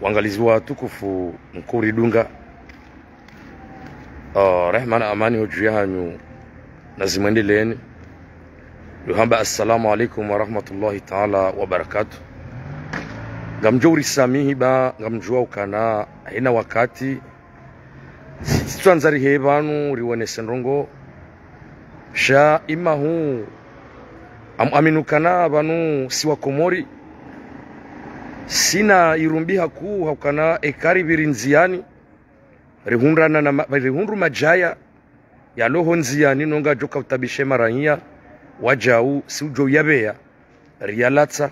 Wangalizi wa tukufu Mkuri Dunga, rehma na amani hujia hanyu na zimwendeleeni. Yuhamba assalamu alaikum wa rahmatullahi ta'ala wa barakatuh. Gamjuri samihi ba gamjua ukana hina wakati tuanzari hebanu riwane senrongo sha imahu aminukana banu siwa Komori sina irumbi haku haukana ekari birinziani rihundru majaya ya loho nziani nonga joka utabishe maranya wajau si ujo yabeya rialatsa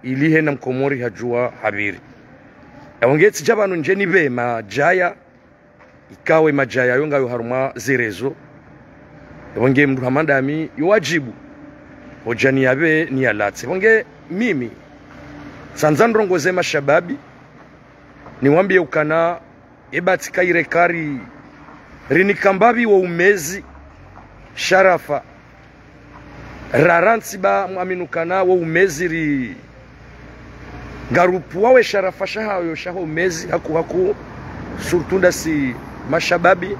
ilihe na Mkomori hajua habiri yawongeti jabanu njeni be majaya ikawe majaya yonga yoharuma zerezo yawonge mdu hamandami yuwajibu hojani yabe ni alatse yawonge mimi sanzandrongo zema shababi niwambie ukana ebatika irekari rinikambabi wa umezi sharafa raransi ba muaminukana wa umezi ri garupu wawe sharafa shahayo shaho umezi haku surtunda si mashababi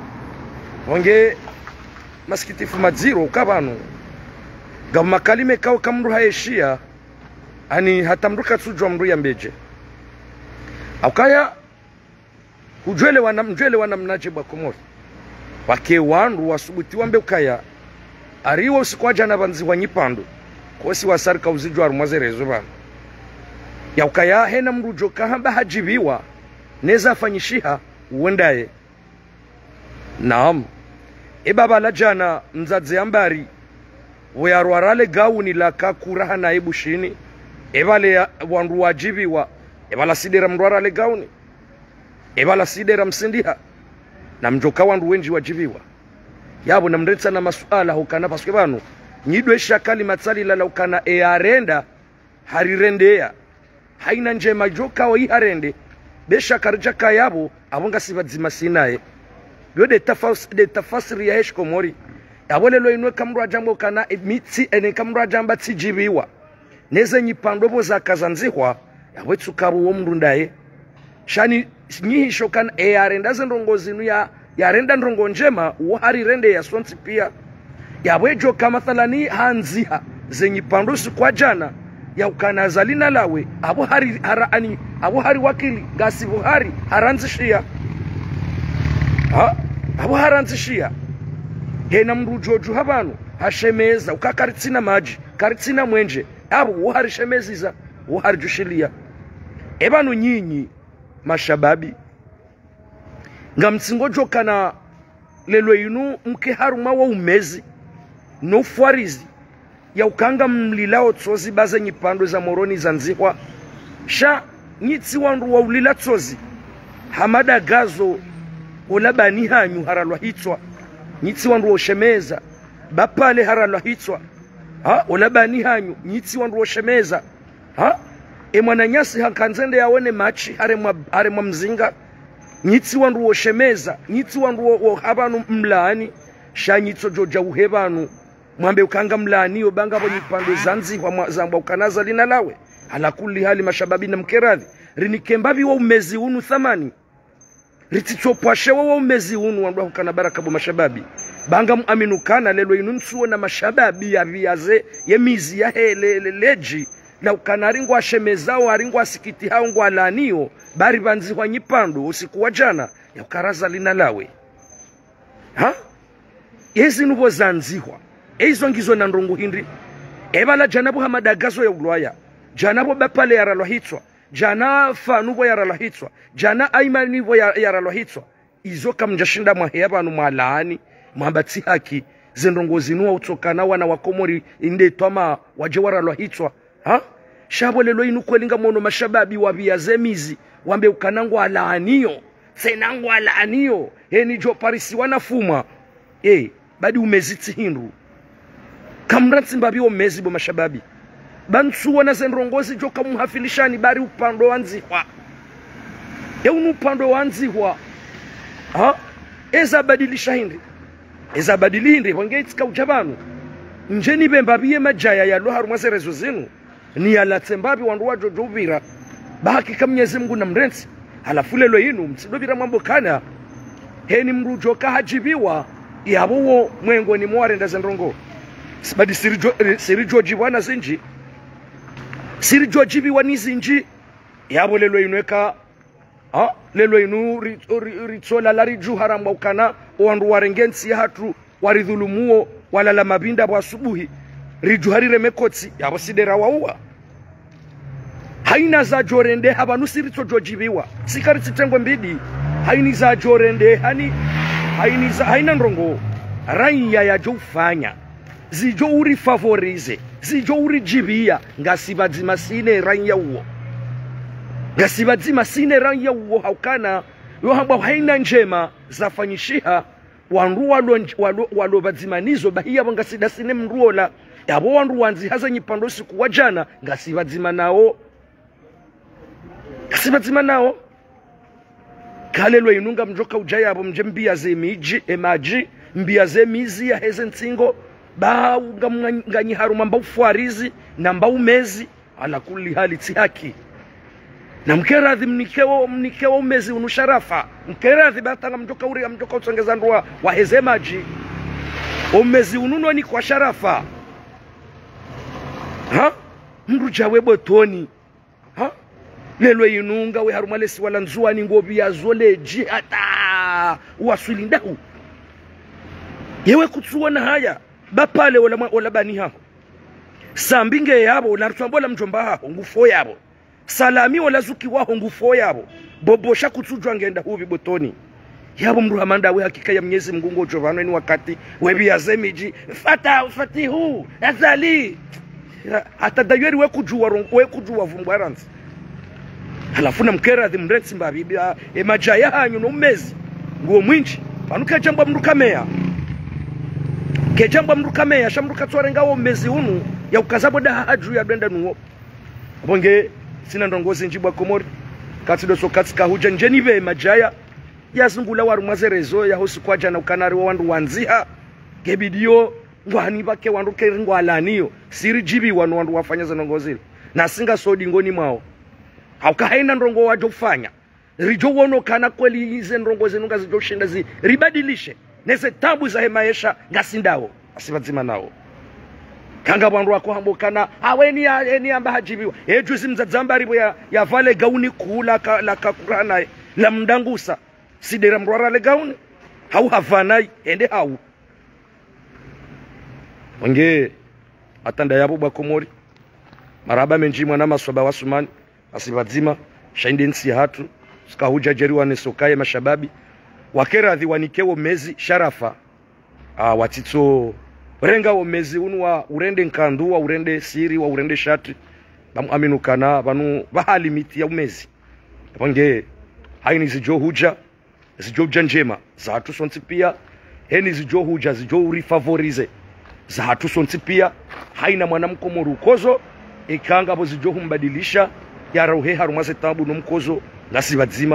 wange maskitifu madziro ukabanu gamakalime kao kamru haeshia ani hatamruka tsujwa mru ya mbeje aukaya hujwele wana mnaje bwa Komori wake wandu wasubuti wambe ukaya ariwo usikwaja na banzi wanyipando kosi wasarika uzijwa rumazerezo bana ya ukaya hena mrujo kahamba hajibiwa neza afanyishiha uwendaye naam ebaba la jana mzadze ambari weyarwarale gauni la kakuraha na ebushini ebale wandu wajibiwa ebala sidera mrwarale gauni ebala sidera msindiha na mjoka wandu wenji wajibiwa yabo na mretsa na masuala hukana paswe banu nyidwe shakali matsali la ukana arenda harirendea haina nje majoka wa iharende besha karjaka yabo abonga sibadzima sinaye yode tafasiri ya hesh Komori yabole lo inwe kamru ajambo kana mitsi ene kamru ajamba tsijibiwa neze nyipandobo za kazanzihwa yawetsu kabu wo mrundaye shani nyihi shokan arenda zendongo zinu ya renda ndrongo njema uhari rende ya sonsi pia yabwejo kama thalani hanziha zenyi pandusu kwa jana ya ukanazalina lawe abo hari wakili gasi buhari haranzishia abo haranzishia hena mrujoju habanu hashemeza ukakaritsina maji karitsina mwenje abo uhari shemeziza uhari jushilia ebanu nyinyi mashababi ngamtsingojo kana lelo inu mke haruma wa umezi no fwarizi ya ukanga mlilao tsozi baze nyipando za moroni zanzihwa sha nyitsi wandu wa ulila tsozi hamada gazo olabani hanyu haralwa hitswa nyitsi wandu wa shemeza bapale haralwa hitswa olabani hanyu nyitsi wandu wa shemeza mwana nyasi hakanzende yaone machi haremwa mzinga nyitsi wandu wo shemeza nyitsi wandu wo habanu mlaani sha nyitso joja uhebanu mwambe ukanga mlaani obanga bo nyipando zanzi wa zamba ukanaza lina lawe ala kulli hali mashababi na mkeradhi rinikembabi wa umezi unu thamani rititsopwashe wa umezi unu wandu ukana baraka bo mashababi banga muaminukana lelo inunsuo na mashababi ya viaze yemizi ya leji na ukanaringo ashemezao aringo asikiti hao ngwa laniyo bari banzi kwa nyipando usiku wa jana ya ukaraza lina lawe yezi nubo zanzihwa eizo ngizo na ndrongo hindri ebala janabu hamadagazo ya ulwaya janabo bapale ya ralohitswa jana fanubo ya ralohitswa jana aimanibo ya ralohitswa izo kamjashinda maheba anu malaani mwambatsi haki zendrongo zinua utokana wana wa Komori inde twama waje waralohitswa shabo lelo inu kwelinga mono mashababi wabiyazemizi wambe ukanangwa alaaniyo senangwa alaaniyo heni jo parisi wanafuma badi umeziti hindu kamransi mbabi umezi bo mashababi bansu wana zendrongozi jo kamuhafilishani bari upando wanzihwa unu upando wanzihwa eza badilisha hindi eza badili hindi wangeitika ujabanu njeni bembabiye majaya ya loharu mazerezo zinu ni alatsembabi wandu wajo jovira baki kama Mwenyezi Mungu na mrenzi halafu lelo yinu msidobira mambo kana heni mrujo kahajibiwa yabo mwengo ni mwarenda zendrongo sibadi sirijo jibwana zinji sirijo jibiwa ni zinji yabo lelo yinu eka lelo yinu ritsola la riju haramba ukana wandu warengensi hatu waridhulumuo walala mabinda bwa asubuhi riju harire mekotsi yabo sidera waua haina za jorende habanu siritso jojibiwa sikari tsitengwe mbidi haini za jorende haina ndrongo raiya ya jofanya zijo uri favorize zijo uri jibia ngasibadzima sine raiya uo ngasibadzima sine raiya uo haukana yo hamba haina njema zafanyishiha wandu walo badzimanizo bahia bangasida sine mruola yabo wandu wanzi haza nyipando siku wajana ngasibadzima nao kasibadzima nao kalelo inunga mjoka ujaya abo mjembia ze miji emaji mbia ze mizi ya heze nsingo ba unga haruma mba ufwarizi na mba umezi ala kuli hali tihaki na mkeradhi mnikewa umezi unusharafa mkeradhi batanga mjoka uri mjoka utsongeza ndua wa heze maji umezi ununwa ni kwa sharafa mru jawe botoni lelo inunga we harumalesi wala nzuani ngobi ya zoleji hata wasulindahu yewe kutsuona haya bapale wala bani hako sambinge yabo narutwambola mjomba hako ngufo yabo salami wala zuki waho ngufo yabo bobosha kutsujwa ngenda hubi botoni yabo mruhamanda we hakika ya Mwenyezi Mungu jovano ni wakati webi ya zemiji fatihu azali hata dayeri we kujua vumbwaranzi halafu na mkeradhi mrensi mbabibi majaya hanyu no mezi nguo mwinji panuka jambwa mrukamea kejambwa mrukamea shamruka tsorenga wo mezi unu ya ukazabo da haju ya denda nuo bonge sina ndongozi njibwa komori katido so katika huja njenive majaya yazungula warumwazerezo ya hosi kwa jana ukanari wa wandu wanziha gebidio ngwani bake wandu keringwalaniyo siri jibi wandu wafanya zanongozi na singa sodi ngoni mwao hauka haina ndongo wajo kufanya rijo wono kana kweli hize ndongo zenunga zijoshinda ribadilishe neze tabu za maisha ngasindao asibadzima nao kanga wandu wako hambokana haweni eni amba hajibiwa ejuzi mzadzamba ribo ya vale gauni kula la kakurana la mdangusa sidera mrwara le gauni hau havanai ende hau wange atanda yabo bakomori maraba menjimwa na maswaba wasumani asibadzima shaindensi hatu skahuja jeriwa nesokaye mashababi wakeradhi wanikewo mezi sharafa watitso renga wo mezi unwa urende nkandu wa urende siri wa urende shati bamuaminukana banu bahali miti ya umezi bange haini zijo huja zijo njema za hatu sonti pia heni zijo huja zijo uri favorize za hatu sonti pia haina mwanamko morukozo ikanga bo zijo humbadilisha ya rauhe harumaze tabu no mkozo ngasibadzima